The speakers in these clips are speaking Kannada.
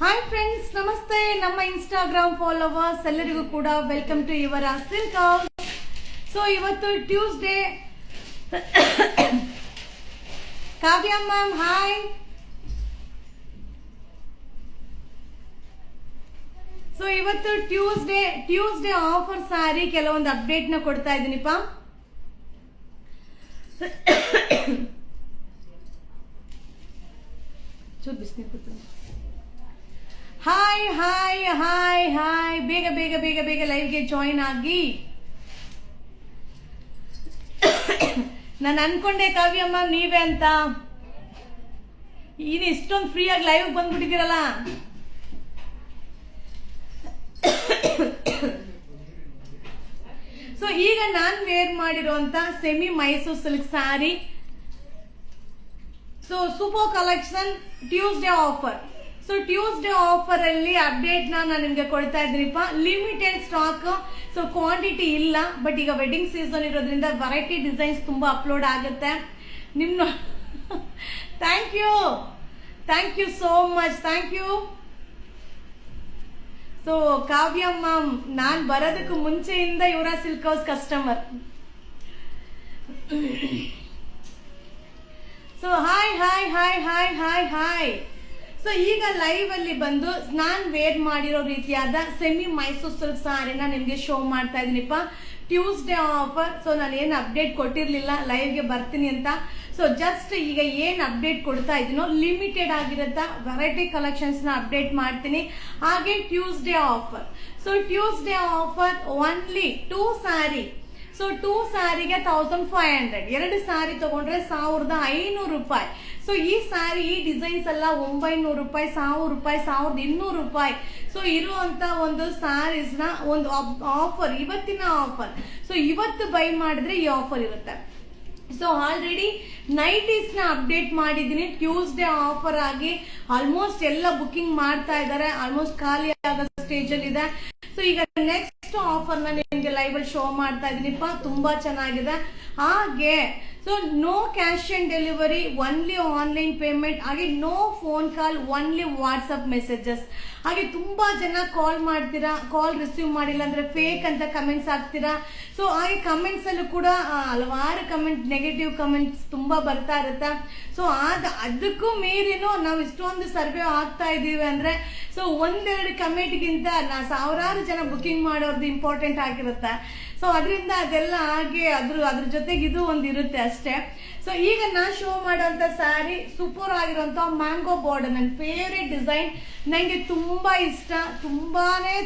ಹಾಯ್ ಫ್ರೆಂಡ್ಸ್, ನಮಸ್ತೆ. ನಮ್ಮ ಇನ್ಸ್ಟಾಗ್ರಾಮ್ ಫಾಲೋವರ್ಸ್ ಎಲ್ಲರಿಗೂ ಕೂಡ welcome to your silk house. So ಇವತ್ತು Tuesday. Kavya ma'am hi. So ಇವತ್ತು ಟ್ಯೂಸ್ಡೇ ಆಫರ್ ಸಾರಿ ಕೆಲವೊಂದು ಅಪ್ಡೇಟ್ ನ ಕೊಡ್ತಾ ಇದ್ದೀನಿಪ್ಪ. ಹಾಯ್ ಹಾಯ್ ಹಾಯ್ ಹಾಯ್, ಬೇಗ ಬೇಗ ಬೇಗ ಬೇಗ ಲೈವ್ಗೆ ಜಾಯಿನ್ ಆಗಿ. ನಾನು ಅನ್ಕೊಂಡೆ ಕಾವ್ಯ ಮ್ಯಾಮ್ ನೀವೇ ಅಂತ. ಇದು ಇಷ್ಟೊಂದು ಫ್ರೀ ಆಗಿ ಲೈವ್ ಬಂದ್ಬಿಟ್ಟಿದ್ದೀರಲ್ಲ. ಸೊ ಈಗ ನಾನ್ ವೇರ್ ಮಾಡಿರುವಂತ semi Mysuru silk sari. So super collection Tuesday offer. So Tuesday offer ಅಲ್ಲಿ ಅಪ್ಡೇಟ್ ನಾನು ನಿಮ್ಗೆ ಕೊಡ್ತಾ ಇದ್ದೀನಿಪ್ಪ. ಲಿಮಿಟೆಡ್ ಸ್ಟಾಕ್, ಸೊ ಕ್ವಾಂಟಿಟಿ ಇಲ್ಲ. ಬಟ್ ಈಗ ವೆಡ್ಡಿಂಗ್ ಸೀಸನ್ ಇರೋದ್ರಿಂದ ವೆರೈಟಿ ಡಿಸೈನ್ಸ್ ತುಂಬಾ ಅಪ್ಲೋಡ್ ಆಗುತ್ತೆ. ನಿಮ್ಮ thank you so much, thank you. So Kavya ma'am, ನಾನ್ ಬರೋದಕ್ಕೂ ಮುಂಚೆಯಿಂದ ಇವರ silk house customer. So hi hi hi hi hi hi. So ಈಗ ಲೈವ್ ಅಲ್ಲಿ ಬಂದು ನಾನ್ ವೇರ್ ಮಾಡಿರೋ ರೀತಿಯಾದ ಸೆಮಿ ಮೈಸೂರು ಸಿಲ್ಕ್ ಸಾರಿನ ನಿಮ್ಗೆ ಶೋ ಮಾಡ್ತಾ ಇದೀನಿಪ್ಪ. Tuesday offer. ಸೊ ನಾನು ಏನು ಅಪ್ಡೇಟ್ ಕೊಟ್ಟಿರ್ಲಿಲ್ಲ ಲೈವ್ಗೆ ಬರ್ತೀನಿ ಅಂತ. ಸೊ ಜಸ್ಟ್ ಈಗ ಏನ್ ಅಪ್ಡೇಟ್ ಕೊಡ್ತಾ ಇದೀನೋ ಲಿಮಿಟೆಡ್ ಆಗಿರತ್ತ ವೆರೈಟಿ ಕಲೆಕ್ಷನ್ಸ್ ನ ಅಪ್ಡೇಟ್ ಮಾಡ್ತೀನಿ. ಹಾಗೆ Tuesday offer. So Tuesday offer only 2 sari. So 2 ಸ್ಯಾರಿಗೆ 1500, 2 sari ತಗೊಂಡ್ರೆ 1500 ರೂಪಾಯಿ. ಸೊ ಈ ಸ್ಯಾರಿ, ಈ ಡಿಸೈನ್ಸ್ ಎಲ್ಲ 900 ರೂಪಾಯಿ, 1000 ರೂಪಾಯಿ, 1200 ರೂಪಾಯಿ. ಸೊ ಇರುವಂತ ಒಂದು ಸ್ಯಾರೀಸ್ ನ ಒಂದು ಆಫರ್, ಇವತ್ತಿನ ಆಫರ್. ಸೊ ಇವತ್ತು ಬೈ ಮಾಡಿದ್ರೆ ಈ ಆಫರ್ ಇರುತ್ತೆ. ಸೊ ಆಲ್ರೆಡಿ ನೈಟೀಸ್ ನ ಅಪ್ಡೇಟ್ ಮಾಡಿದೀನಿ ಟ್ಯೂಸ್ಡೇ ಆಫರ್ ಆಗಿ. ಆಲ್ಮೋಸ್ಟ್ ಎಲ್ಲ ಬುಕಿಂಗ್ ಮಾಡ್ತಾ ಇದ್ದಾರೆ. ಆಲ್ಮೋಸ್ಟ್ ಖಾಲಿ ಆಗೋ ಸ್ಟೇಜ್ ಅಲ್ಲಿ ಇದೆ. ಸೊ ಈಗ ನೆಕ್ಸ್ಟ್ ಆಫರ್ ನ ನಿಮ್ಗೆ ಲೈವ್ ಅಲ್ಲಿ ಶೋ ಮಾಡ್ತಾ ಇದೀನಿಪ್ಪ. ತುಂಬಾ ಚೆನ್ನಾಗಿದೆ. ಹಾಗೆ so no cash on delivery, only online payment. ಹಾಗೆ no phone call, only WhatsApp messages. ಹಾಗೆ ತುಂಬಾ ಜನ ಕಾಲ್ ಮಾಡ್ತೀರಾ, ಕಾಲ್ ರಿಸೀವ್ ಮಾಡಿಲ್ಲ ಅಂದ್ರೆ ಫೇಕ್ ಅಂತ ಕಮೆಂಟ್ಸ್ ಹಾಕ್ತೀರಾ. ಸೊ ಹಾಗೆ ಕಮೆಂಟ್ಸ್ ಅಲ್ಲೂ ಕೂಡ ಹಲವಾರು ಕಮೆಂಟ್, ನೆಗೆಟಿವ್ ಕಮೆಂಟ್ಸ್ ತುಂಬಾ ಬರ್ತಾ ಇರುತ್ತೆ. ಸೊ ಅದಕ್ಕೂ ಮೀರಿನೂ ನಾವು ಇಷ್ಟೊಂದು ಸರ್ವೆ ಆಗ್ತಾ ಇದೀವಿ ಅಂದ್ರೆ ಸೊ ಒಂದೆರಡು ಕಮೆಂಟ್ಗಿಂತ ಸಾವಿರಾರು ಜನ ಬುಕಿಂಗ್ ಮಾಡೋರ್ದು ಇಂಪಾರ್ಟೆಂಟ್ ಆಗಿರುತ್ತೆ. ಸೊ ಅದರಿಂದ ಅದೆಲ್ಲ ಹಾಗೆ ಅದ್ರ ಜೊತೆಗೆ ಇದು ಒಂದು ಇರುತ್ತೆ ಅಷ್ಟೇ. ಸೊ ಈಗ ನಾ ಶೋ ಮಾಡುವಂತ ಸ್ಯಾರಿ ಸೂಪರ್ ಆಗಿರುವಂತ ಮ್ಯಾಂಗೋ ಬಾರ್ಡರ್, ನನ್ನ ಫೇವ್ರೆಟ್ ಡಿಸೈನ್. ನಂಗೆ ತುಂಬಾ ಇಷ್ಟ,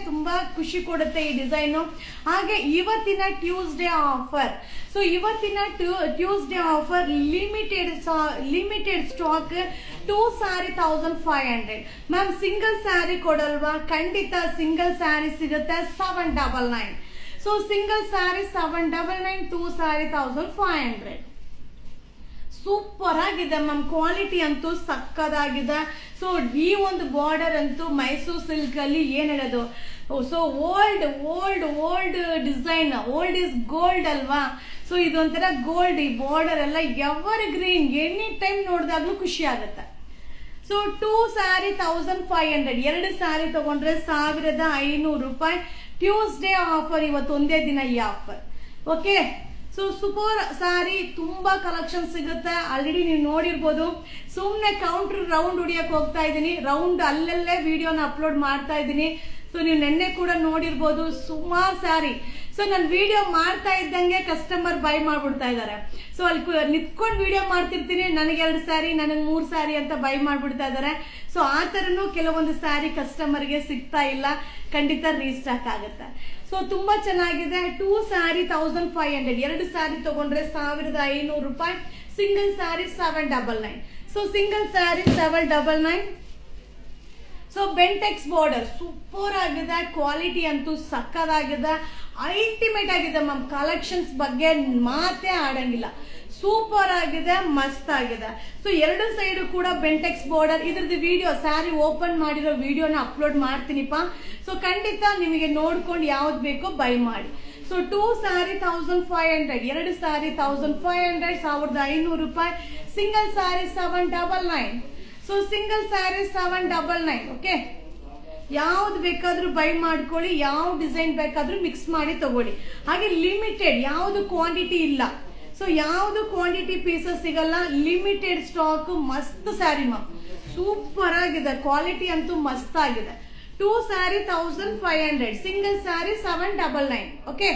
ತುಂಬಾ ಖುಷಿ ಕೊಡುತ್ತೆ ಈ ಡಿಸೈನು. ಹಾಗೆ ಇವತ್ತಿನ ಟ್ಯೂಸ್ಡೇ ಆಫರ್. ಸೊ ಇವತ್ತಿನ Tuesday offer limited stock. 2 sari 1500. Ma'am single sari ಕೊಡಲ್ವಾ? ಖಂಡಿತ ಸಿಂಗಲ್ ಸ್ಯಾರಿ ಸಿಗುತ್ತೆ 799. So single sari 799, 2 sari 1500. Super ಆಗಿದೆ ಮ್ಯಾಮ್. ಕ್ವಾಲಿಟಿ ಅಂತೂ ಸಕ್ಕದಾಗಿದೆ. ಸೊ ಈ ಒಂದು ಬಾರ್ಡರ್ ಅಂತೂ ಮೈಸೂರು ಸಿಲ್ಕ್ ಅಲ್ಲಿ ಏನ್ ಹೇಳೋದು. So old design, old is gold ಅಲ್ವಾ. ಸೊ ಇದೊಂಥರ ಗೋಲ್ಡ್. ಈ ಬಾರ್ಡರ್ ಎಲ್ಲ ಎವರ್ ಗ್ರೀನ್, ಎನಿ ಟೈಮ್ ನೋಡಿದಾಗ್ಲೂ ಖುಷಿ ಆಗುತ್ತೆ. ಸೊ 2 ಸ್ಯಾರಿ 1500, 2 ಸ್ಯಾರಿ ತಗೊಂಡ್ರೆ 1500 ರೂಪಾಯಿ. ಟ್ಯೂಸ್ಡೇ ಆಫರ್, ಇವತ್ತು ಒಂದೇ ದಿನ ಈ offer. Okay. So super sari, ತುಂಬಾ ಕಲೆಕ್ಷನ್ ಸಿಗುತ್ತೆ. ಆಲ್ರೆಡಿ ನೀವು ನೋಡಿರ್ಬೋದು. ಸುಮ್ನೆ ಕೌಂಟರ್ ರೌಂಡ್ ಹೊಡಿಯಕ್ ಹೋಗ್ತಾ ಇದೀನಿ. ರೌಂಡ್ ಅಲ್ಲಲ್ಲೇ ವಿಡಿಯೋನ ಅಪ್ಲೋಡ್ ಮಾಡ್ತಾ ಇದೀನಿ. ಸೊ ನೀವು ನೆನ್ನೆ ಕೂಡ ನೋಡಿರ್ಬೋದು ಸುಮಾರು ಸ್ಯಾರಿ. ಸೊ ನಾನು ವಿಡಿಯೋ ಮಾಡ್ತಾ ಇದ್ದಂಗೆ ಕಸ್ಟಮರ್ ಬೈ ಮಾಡ್ಬಿಡ್ತಾ ಇದಾರೆ. ಸೊ ಅಲ್ಲಿ ನಿಂತ್ಕೊಂಡು ವಿಡಿಯೋ ಮಾಡ್ತಿರ್ತೀನಿ, ನನಗೆ 2 ಸ್ಯಾರಿ, ನನಗೆ 3 ಸ್ಯಾರಿ ಅಂತ ಬೈ ಮಾಡ್ಬಿಡ್ತಾ ಇದಾರೆ. ಸೊ ಆ ತರನು ಕೆಲವೊಂದು ಸ್ಯಾರಿ ಕಸ್ಟಮರ್ಗೆ ಸಿಗ್ತಾ ಇಲ್ಲ. ಖಂಡಿತ ರೀಸ್ಟಾಕ್ ಆಗುತ್ತೆ. ಸೊ ತುಂಬಾ ಚೆನ್ನಾಗಿದೆ. 2 ಸ್ಯಾರಿ 1500, 2 ಸ್ಯಾರಿ ತಗೊಂಡ್ರೆ 1500 ರೂಪಾಯಿ. Single sari 799. So single sari 799. So Bentex border super ಆಗಿದೆ. ಕ್ವಾಲಿಟಿ ಅಂತೂ ಸಕ್ಕದಾಗಿದೆ, ಅಲ್ಟಿಮೇಟ್ ಆಗಿದೆ ಮ್ಯಾಮ್. ಕಲೆಕ್ಷನ್ಸ್ ಬಗ್ಗೆ ಮಾತೇ ಆಡಂಗಿಲ್ಲ. ಸೂಪರ್ ಆಗಿದೆ, ಮಸ್ತ್ ಆಗಿದೆ. ಸೊ 2 ಸೈಡ್ ಕೂಡ ಬೆಂಟೆಕ್ಸ್ ಬಾರ್ಡರ್. ಇದ್ರದ್ದು ವಿಡಿಯೋ, ಸ್ಯಾರಿ ಓಪನ್ ಮಾಡಿರೋ ವಿಡಿಯೋನ ಅಪ್ಲೋಡ್ ಮಾಡ್ತೀನಿಪ್ಪ. ಸೊ ಖಂಡಿತ ನಿಮಗೆ ನೋಡ್ಕೊಂಡು ಯಾವ್ದು ಬೇಕೋ ಬೈ ಮಾಡಿ. ಸೊ 2 ಸ್ಯಾರಿ 1500, 2 ಸ್ಯಾರಿ 1500, 1500 ರೂಪಾಯಿ. Single sari 799. So single sari 799. Okay, ಯಾವ್ದು ಬೇಕಾದ್ರೂ ಬೈ ಮಾಡ್ಕೊಳ್ಳಿ, ಯಾವ ಡಿಸೈನ್ ಬೇಕಾದ್ರೂ ಮಿಕ್ಸ್ ಮಾಡಿ ತಗೊಳ್ಳಿ. ಹಾಗೆ ಲಿಮಿಟೆಡ್, ಯಾವ್ದು ಕ್ವಾಂಟಿಟಿ ಇಲ್ಲ. ಸೊ ಯಾವ್ದು ಕ್ವಾಂಟಿಟಿ ಪೀಸಸ್ ಸಿಗಲ್ಲ, ಲಿಮಿಟೆಡ್ ಸ್ಟಾಕ್. ಮಸ್ತ್ ಸ್ಯಾರಿ ಮಾ, ಸೂಪರ್ ಆಗಿದೆ, ಕ್ವಾಲಿಟಿ ಅಂತೂ ಮಸ್ತ್ ಆಗಿದೆ. 2 ಸ್ಯಾರಿ 1500, ಸಿಂಗಲ್ ಸ್ಯಾರಿ 799. ಓಕೆ,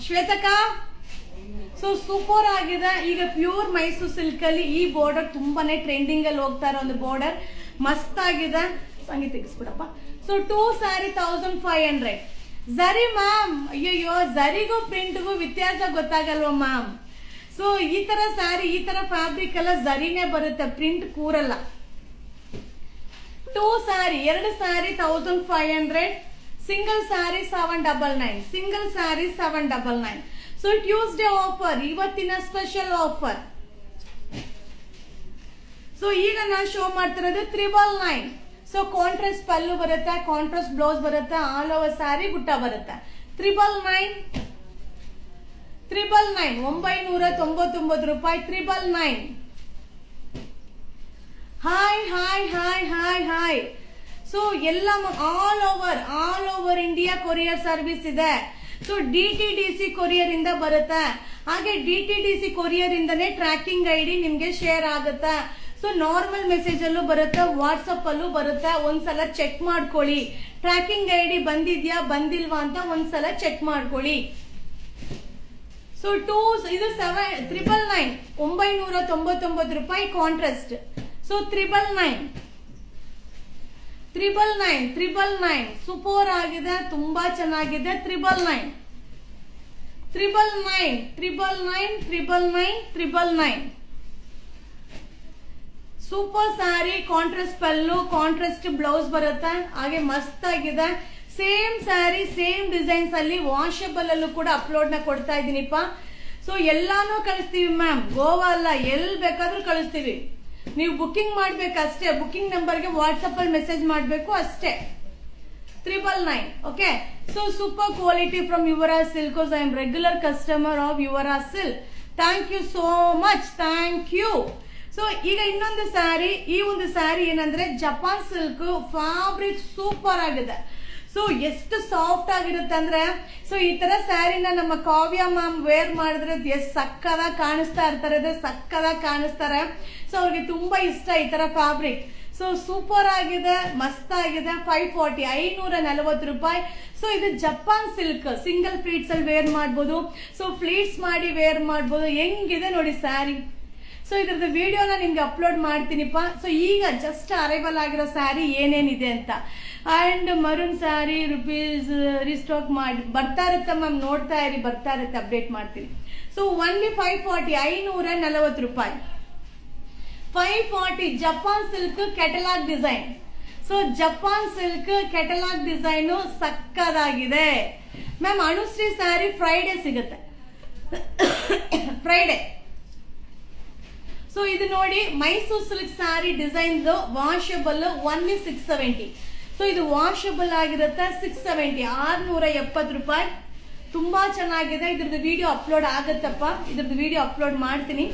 ಶ್ವೇತಕ, ಸೊ ಸೂಪರ್ ಆಗಿದೆ. ಈಗ ಪ್ಯೂರ್ ಮೈಸೂರು ಸಿಲ್ಕ್ ಅಲ್ಲಿ ಈ ಬಾರ್ಡರ್ ತುಂಬಾನೇ ಟ್ರೆಂಡಿಂಗ್ ಅಲ್ಲಿ ಹೋಗ್ತಾ ಇರೋ ಒಂದು ಬಾರ್ಡರ್, ಮಸ್ತ್ ಆಗಿದೆ. ಸಂಗೀತ ತೆಗಿಸ್ಬಿಡಪ್ಪ. So 2 sari 1500. ಝರಿ ಮ್ಯಾಮ್, ಅಯ್ಯಯ್ಯೋ ಝರಿಗೂ ಪ್ರಿಂಟ್ಗೂ ವ್ಯತ್ಯಾಸ ಗೊತ್ತಾಗಲ್ವ ಮ್ಯಾಮ್? ಸೊ ಈ ತರ ಸ್ಯಾರಿ, ಈ ತರ ಫ್ಯಾಬ್ರಿಕ್ ಎಲ್ಲ ಝರಿನೇ ಬರುತ್ತೆ, ಪ್ರಿಂಟ್ ಕೂರಲ್ಲ. 2 sari, 2 sari 1500, single sari 799, single sari 799. So Tuesday offer, ಇವತ್ತಿನ ಸ್ಪೆಷಲ್ ಆಫರ್. ಸೊ ಈಗ ನಾನು ಶೋ ಮಾಡ್ತಿರೋದು 999. ಸೊ ಕಾಂಟ್ರಾಸ್ಟ್ ಪಲ್ಲು ಬರುತ್ತೆ, ಕಾಂಟ್ರಾಸ್ಟ್ ಬ್ಲೌಸ್ ಬರುತ್ತೆ, ಆಲ್ ಓವರ್ ಸ್ಯಾರಿ ಬುಟ್ಟ ಬರುತ್ತೆ. 999, 999 ರೂಪಾಯಿ. 999. Hi hi hi hi hi. So ಎಲ್ಲ all over India courier service ಇದೆ. ಸೊ DTDC ಕೊರಿಯರ್ ಇಂದ ಬರುತ್ತೆ. ಹಾಗೆ DTDC ಕೊರಿಯರ್ ಇಂದನೇ ಟ್ರ್ಯಾಕಿಂಗ್ ಐಡಿ ನಿಮ್ಗೆ ಶೇರ್ ಆಗುತ್ತೆ. ಸೊ ನಾರ್ಮಲ್ ಮೆಸೇಜ್ ಅಲ್ಲೂ ಬರುತ್ತೆ, ವಾಟ್ಸಪ್ ಅಲ್ಲೂ ಬರುತ್ತೆ. ಒಂದ್ಸಲ ಚೆಕ್ ಮಾಡ್ಕೊಳ್ಳಿ, ಟ್ರ್ಯಾಕಿಂಗ್ ಐಡಿ ಬಂದಿದ್ಯಾ ಬಂದಿಲ್ವಾ ಅಂತ ಒಂದ್ಸಲ ಚೆಕ್ ಮಾಡ್ಕೊಳ್ಳಿ. ಸೊ ಇದು 999, 999 ರೂಪಾಯಿ ಕಾಂಟ್ರಾಸ್ಟ್. ಸೊ 999, ಸೂಪರ್ ಆಗಿದೆ, ತುಂಬಾ ಚೆನ್ನಾಗಿದೆ. 999, ಸೂಪರ್ ಸ್ಯಾರಿ, ಕಾಂಟ್ರಾಸ್ಟ್ ಪಲ್ಲು, ಕಾಂಟ್ರಾಸ್ಟ್ ಬ್ಲೌಸ್ ಬರುತ್ತೆ. ಹಾಗೆ ಮಸ್ತ್ ಆಗಿದೆ. ಸೇಮ್ ಸ್ಯಾರಿ, ಸೇಮ್ ಡಿಸೈನ್ಸ್ ಅಲ್ಲಿ ವಾಷಬಲ್ ಅಲ್ಲೂ ಕೂಡ ಅಪ್ಲೋಡ್ ನ ಕೊಡ್ತಾ ಇದೀನಿಪ್ಪ. ಸೊ ಎಲ್ಲಾನು ಕಳಿಸ್ತೀವಿ ಮ್ಯಾಮ್, ಗೋವಾ ಅಲ್ಲ, ಎಲ್ಲಿ ಬೇಕಾದ್ರೂ ಕಳಿಸ್ತೀವಿ. ನೀವು ಬುಕ್ಕಿಂಗ್ ಮಾಡ್ಬೇಕು ಅಷ್ಟೇ, ಬುಕ್ಕಿಂಗ್ ನಂಬರ್ಗೆ ವಾಟ್ಸಪ್ ಅಲ್ಲಿ ಮೆಸೇಜ್ ಮಾಡಬೇಕು ಅಷ್ಟೇ. 999. Okay, so super quality from Yuvraj silk. I am regular customer of Yuvraj silk. Thank you so much, thank you. So ಈಗ ಇನ್ನೊಂದು ಸ್ಯಾರಿ, ಈ ಒಂದು ಸ್ಯಾರಿ ಏನಂದ್ರೆ ಜಪಾನ್ ಸಿಲ್ಕ್ ಫ್ಯಾಬ್ರಿಕ್ ಸೂಪರ್ ಆಗಿದೆ. ಸೊ ಎಷ್ಟು ಸಾಫ್ಟ್ ಆಗಿರುತ್ತೆ ಅಂದ್ರೆ, ಸೊ ಈ ತರ ಸ್ಯಾರಿನ ನಮ್ಮ ಕಾವ್ಯ ಮ್ಯಾಮ್ ವೇರ್ ಮಾಡಿದ್ರೆ ಎಷ್ಟು ಸಕ್ಕದಾಗಿ ಕಾಣಿಸ್ತಾ ಇರ್ತಾರೆ, ಸಕ್ಕದಾಗಿ ಕಾಣಿಸ್ತಾರೆ. ಸೊ ಅವ್ರಿಗೆ ತುಂಬಾ ಇಷ್ಟ ಈ ತರ ಫ್ಯಾಬ್ರಿಕ್. ಸೊ ಸೂಪರ್ ಆಗಿದೆ, ಮಸ್ತ್ ಆಗಿದೆ. 540, 540 ರೂಪಾಯಿ. ಸೊ ಇದು ಜಪಾನ್ ಸಿಲ್ಕ್, ಸಿಂಗಲ್ ಪ್ಲೀಟ್ಸ್ ಅಲ್ಲಿ ವೇರ್ ಮಾಡ್ಬೋದು. ಸೊ ಪ್ಲೀಟ್ಸ್ ಮಾಡಿ ವೇರ್ ಮಾಡ್ಬೋದು. ಹೆಂಗಿದೆ ನೋಡಿ ಸ್ಯಾರಿ. ಸೊ ಇದ್ರದ್ದು ವಿಡಿಯೋನ ನಿಮ್ಗೆ ಅಪ್ಲೋಡ್ ಮಾಡ್ತೀನಿಪ್ಪ. ಸೊ ಈಗ ಜಸ್ಟ್ ಅರೈವಲ್ ಆಗಿರೋ ಸ್ಯಾರಿ ಏನೇನಿದೆ ಅಂತ. And maroon sari rupees restock ಮಾಡಿ ಬರ್ತಾ ಇರುತ್ತೆ ಮ್ಯಾಮ್, ನೋಡ್ತಾ ಇರಿ, ಬರ್ತಾ ಇರುತ್ತೆ, ಅಪ್ಡೇಟ್ ಮಾಡ್ತೀನಿ. ಸೊ ಓನ್ಲಿ 540, 540 ರೂಪಾಯಿ. 540 Japan silk catalogue design. So Japan silk catalogue design ಸಕ್ಕದಾಗಿದೆ ಮ್ಯಾಮ್. ಅನುಶ್ರೀ ಸ್ಯಾರಿ ಫ್ರೈಡೆ ಸಿಗುತ್ತೆ, ಫ್ರೈಡೆ. ಸೊ ಇದು ನೋಡಿ Mysuru silk sari design washable, only 670. So ಇದು ವಾಷಬಲ್ ಆಗಿರುತ್ತೆ. 670, 670 ರೂಪಾಯಿ. ತುಂಬಾ ಚೆನ್ನಾಗಿದೆ. ಇದ್ರದ್ದು ವಿಡಿಯೋ ಅಪ್ಲೋಡ್ ಆಗತ್ತಪ್ಪ, ಇದ್ರದ್ದು ವಿಡಿಯೋ ಅಪ್ಲೋಡ್ ಮಾಡ್ತೀನಿ.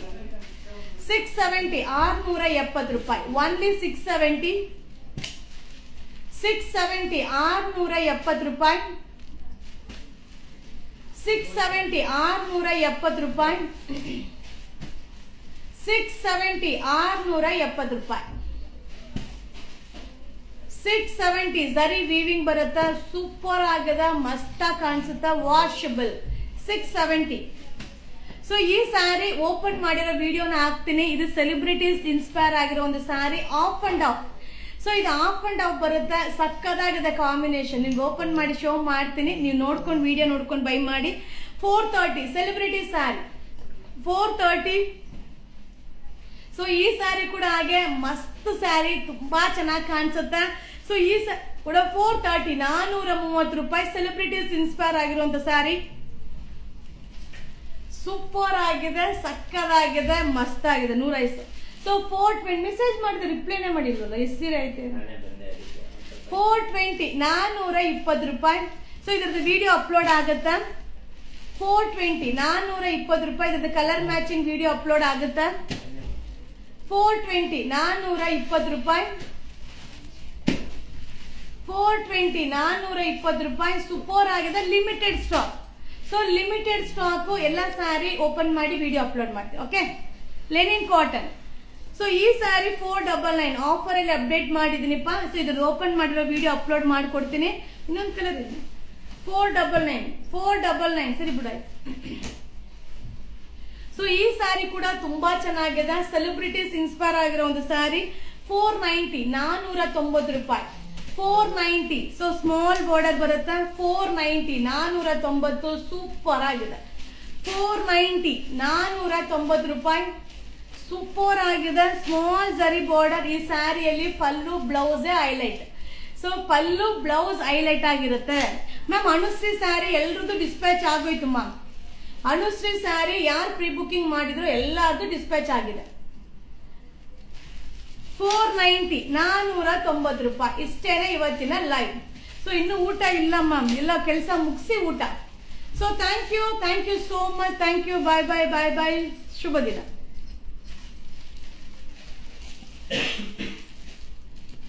670, 670 ರೂಪಾಯಿ. ಓನ್ಲಿ 670, 670, 670 ರೂಪಾಯಿ. 670, 670 ರೂಪಾಯಿ. 670, 670 ರೂಪಾಯಿ. 670 ಝರಿ ವೀವಿಂಗ್ ಬರುತ್ತೆ, ಸೂಪರ್ ಆಗಿದೆ, ಮಸ್ತಾಗಿ ಕಾಣಿಸುತ್ತೆ, ವಾಷಬಲ್. 670. ಸೊ ಈ ಸ್ಯಾರಿ ಓಪನ್ ಮಾಡಿರೋ ವಿಡಿಯೋನ ಹಾಕ್ತೀನಿ. ಇದು ಸೆಲೆಬ್ರಿಟೀಸ್ ಇನ್ಸ್ಪೈರ್ ಆಗಿರೋ ಒಂದು sari, of and of. So ಇದು ಆಫ್ ಅಂಡ್ ಆಫ್ ಬರುತ್ತೆ, ಸಕ್ಕದಾಗಿದೆ ಕಾಂಬಿನೇಷನ್. ನಿಮ್ಗೆ ಓಪನ್ ಮಾಡಿ ಶೋ ಮಾಡ್ತೀನಿ, ನೀವು ನೋಡ್ಕೊಂಡು ವಿಡಿಯೋ ನೋಡ್ಕೊಂಡು ಬೈ ಮಾಡಿ. 430 ಸೆಲೆಬ್ರಿಟಿ ಸ್ಯಾರಿ, 430. ಸೊ ಈ ಸ್ಯಾರಿ ಕೂಡ ಹಾಗೆ ಮಸ್ತ್ ಸ್ಯಾರಿ, ತುಂಬಾ ಚೆನ್ನಾಗಿ ಕಾಣಿಸುತ್ತೆ. ಸೊ ಈ ಕೂಡ 430, 430 ರೂಪಾಯಿ. ಸೆಲೆಬ್ರಿಟೀಸ್ ಇನ್ಸ್ಪೈರ್ ಆಗಿರುವಂತ ಸ್ಯಾರಿ, ಸೂಪರ್ ಆಗಿದೆ, ಸಕ್ಕದಾಗಿದೆ, ಮಸ್ತ್ ಆಗಿದೆ. 150. ಸೊ 420 ಮೆಸೇಜ್ ಮಾಡಿದ್ರೆ ರಿಪ್ಲೈನೇ ಮಾಡಿಲ್ವಲ್ಲ, ಎಷ್ಟು ಸೀರೆ ಐತೆ. 420 420 ರೂಪಾಯಿ. ಸೊ ಇದ್ರದ್ದು ವಿಡಿಯೋ ಅಪ್ಲೋಡ್ ಆಗುತ್ತಾ? 420 420 ರೂಪಾಯಿ. ಇದ್ರದ್ದು ಕಲರ್ ಮ್ಯಾಚಿಂಗ್ ವಿಡಿಯೋ ಅಪ್ಲೋಡ್ ಆಗುತ್ತಾ? 420 420 ರೂಪಾಯಿ. 420 420 ರೂಪಾಯಿ. ಸೂಪರ್ ಆಗಿದೆ, limited stock. So limited stock ಎಲ್ಲ ಸ್ಯಾರಿ ಓಪನ್ ಮಾಡಿ ವಿಡಿಯೋ ಅಪ್ಲೋಡ್ ಮಾಡ್ತೀವಿ. Okay, Lenin cotton. ಸೊ ಈ ಸ್ಯಾರಿ 499 ಆಫರ್ ಅಲ್ಲಿ ಅಪ್ಡೇಟ್ ಮಾಡಿದೀನಿಪ್ಪ. ಸೊ ಇದ್ರ ಓಪನ್ ಮಾಡಿರೋ ವಿಡಿಯೋ ಅಪ್ಲೋಡ್ ಮಾಡ್ಕೊಡ್ತೀನಿ. ಇನ್ನೊಂದು ಕಲರ್ ಇದೆ 499 ಸರಿ ಬಿಡಾಯ್ತು. ಸೊ ಈ ಸ್ಯಾರಿ ಕೂಡ ತುಂಬಾ ಚೆನ್ನಾಗಿದೆ, ಸೆಲೆಬ್ರಿಟೀಸ್ ಇನ್ಸ್ಪೈರ್ ಆಗಿರೋ ಒಂದು ಸ್ಯಾರಿ. 490 490 ರೂಪಾಯಿ. 490. ಸೊ ಸ್ಮಾಲ್ ಬಾರ್ಡರ್ ಬರುತ್ತೆ. 490 490 ಸೂಪರ್ ಆಗಿದೆ. 490 490 ರೂಪಾಯಿ. ಸೂಪರ್ ಆಗಿದೆ, ಸ್ಮಾಲ್ ಜರಿ ಬಾರ್ಡರ್. ಈ ಸ್ಯಾರಿಯಲ್ಲಿ ಪಲ್ಲು ಬ್ಲೌಸ್ ಹೈಲೈಟ್. ಸೊ ಪಲ್ಲು ಬ್ಲೌಸ್ ಹೈಲೈಟ್ ಆಗಿರುತ್ತೆ. ಮ್ಯಾಮ್ ಅನುಶ್ರೀ ಸ್ಯಾರಿ ಎಲ್ರದ್ದು ಡಿಸ್ಪ್ಯಾಚ್ ಆಗೋಯ್ತು ಮ್ಯಾಮ್. ಅನುಶ್ರೀ ಸ್ಯಾರಿ ಯಾರು ಪ್ರೀ ಬುಕಿಂಗ್ ಮಾಡಿದ್ರು ಎಲ್ಲಾರ್ದು ಡಿಸ್ಪ್ಯಾಚ್ ಆಗಿದೆ. 490 490 ರೂಪಾಯಿ. ಇಷ್ಟೇನೆ ಇವತ್ತಿನ ಲೈವ್. ಸೊ ಇನ್ನು ಊಟ ಇಲ್ಲ ಮ್ಯಾಮ್, ಇಲ್ಲ ಕೆಲಸ ಮುಗಿಸಿ ಊಟ. So thank you so much. Thank you. Bye bye bye bye. ಶುಭ ದಿನ.